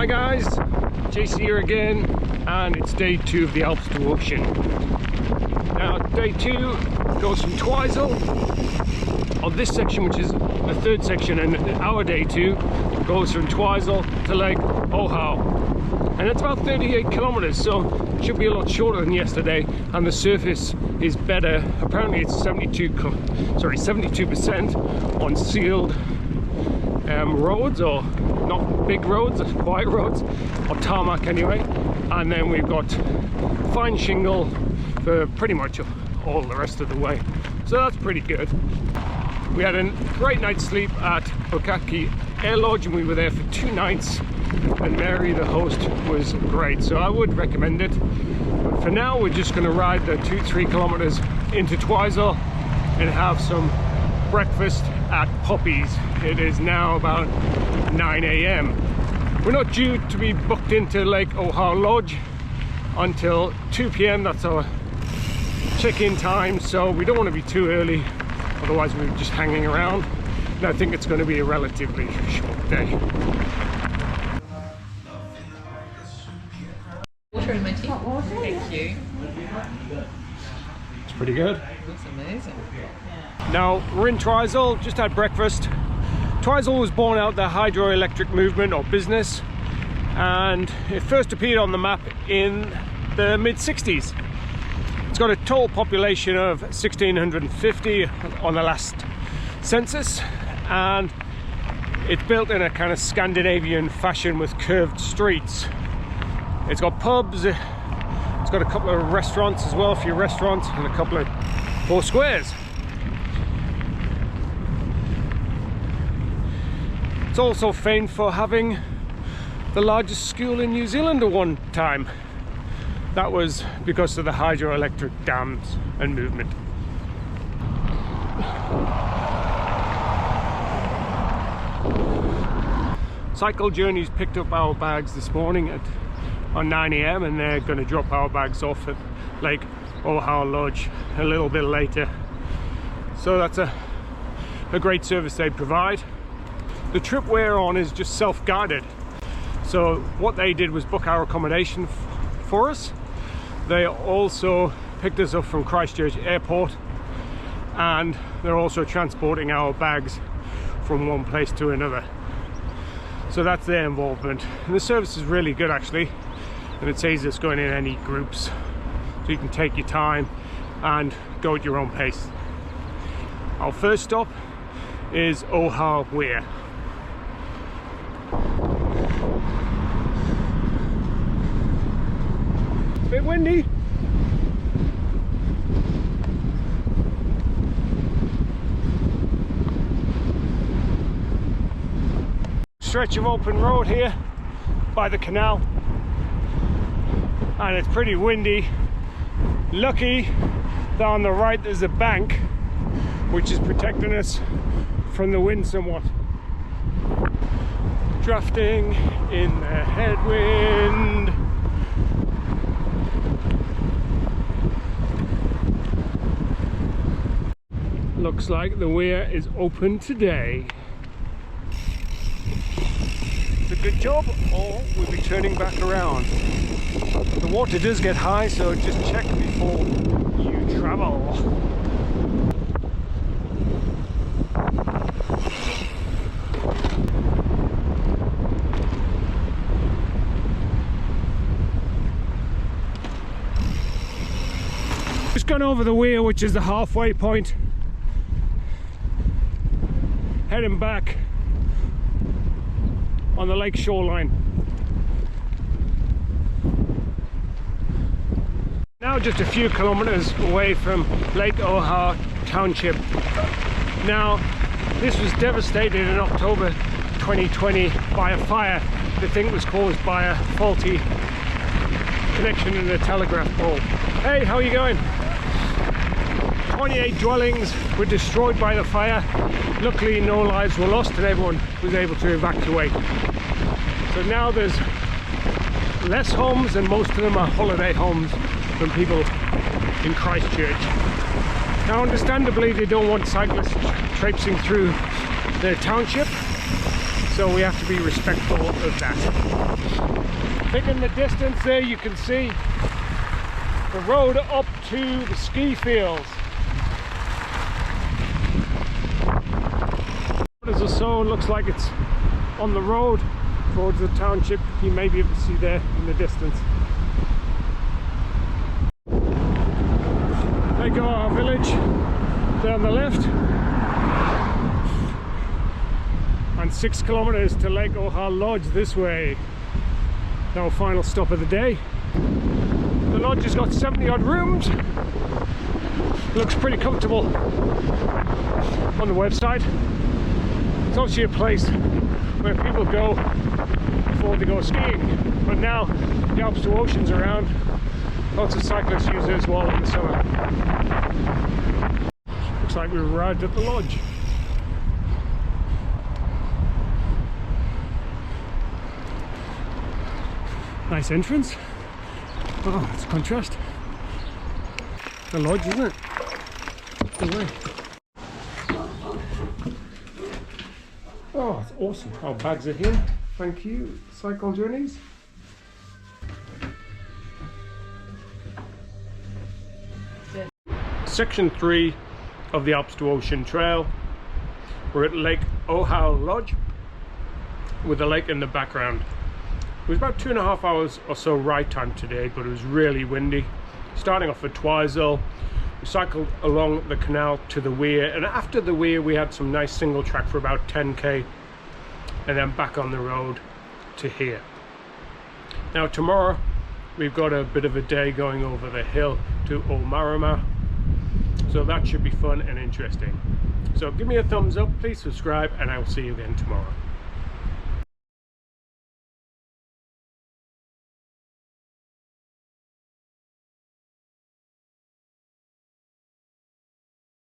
Hi guys, JC here again, and it's day 2 of the Alps to Ocean. Now day 2 goes from Twizel on this section, which is the third section, and our day 2 goes from Twizel to Lake Ohua, and it's about 38 kilometers, so it should be a lot shorter than yesterday, and the surface is better. Apparently it's 72% on sealed roads, or not big roads, quiet roads, or tarmac anyway, and then we've got fine shingle for pretty much all the rest of the way, so that's pretty good. We had a great night's sleep at Lake Ohua Lodge, and we were there for 2 nights, and Mary, the host, was great, so I would recommend it. But for now, we're just going to ride the 2-3 kilometers into Twizel and have some breakfast at Poppy's. It is now about 9 AM. We're not due to be booked into Lake Ohua Lodge until 2 PM. That's our check-in time, so we don't want to be too early, otherwise we're just hanging around. And I think it's going to be a relatively short day. Water in my tea. Hot water. Thank you. It's pretty good. Looks amazing. Yeah. Now we're in Twizel, just had breakfast. Twizel was born out of the hydroelectric movement or business, and it first appeared on the map in the mid-60s. It's got a total population of 1,650 on the last census, and it's built in a kind of Scandinavian fashion with curved streets. It's got pubs, it's got a couple of restaurants as well, a few restaurants, and a couple of 4 squares. It's also famed for having the largest school in New Zealand at one time. That was because of the hydroelectric dams and movement. Cycle Journeys picked up our bags this morning on 9 AM, and they're going to drop our bags off at Lake Ohua Lodge a little bit later. So that's a great service they provide. The trip we're on is just self-guided, so what they did was book our accommodation for us. They also picked us up from Christchurch Airport, and they're also transporting our bags from one place to another. So that's their involvement, and the service is really good actually, and it saves us going in any groups, so you can take your time and go at your own pace. Our first stop is Ohua Weir. Bit windy. Stretch of open road here by the canal, and it's pretty windy. Lucky that on the right there's a bank which is protecting us from the wind somewhat. Drafting in the headwind. Looks like the weir is open today. It's a good job, or we'll be turning back around. The water does get high, so just check before you travel. Just gone over the weir, which is the halfway point. Heading back on the lake shoreline. Now just a few kilometers away from Lake Ohua Township. Now this was devastated in October 2020 by a fire the think was caused by a faulty connection in the telegraph pole. Hey, how are you going? 28 dwellings were destroyed by the fire. Luckily no lives were lost and everyone was able to evacuate. So now there's less homes, and most of them are holiday homes from people in Christchurch. Now understandably they don't want cyclists traipsing through their township, so we have to be respectful of that. I think in the distance there you can see the road up to the ski fields. As or so, looks like it's on the road towards the township. You may be able to see there in the distance. Lake Ohua village there on the left, and 6 kilometers to Lake Ohua Lodge this way. Our final stop of the day. The lodge has got 70 odd rooms. Looks pretty comfortable on the website. It's obviously a place where people go before they go skiing, but now the Alps to Ocean's around. Lots of cyclists use it as well in the summer. Looks like we've arrived at the lodge. Nice entrance. Oh, it's a contrast. The lodge, isn't it? Good way. Oh, it's awesome. Our bags are here. Thank you. Cycle Journeys. Section 3 of the Alps to Ocean Trail. We're at Lake Ohua Lodge with the lake in the background. It was about 2.5 hours or so ride time today, but it was really windy. Starting off at Twizel, we cycled along the canal to the weir, and after the weir we had some nice single track for about 10k, and then back on the road to here. Now tomorrow we've got a bit of a day going over the hill to Omarama, so that should be fun and interesting. So give me a thumbs up, please subscribe, and I will see you again tomorrow.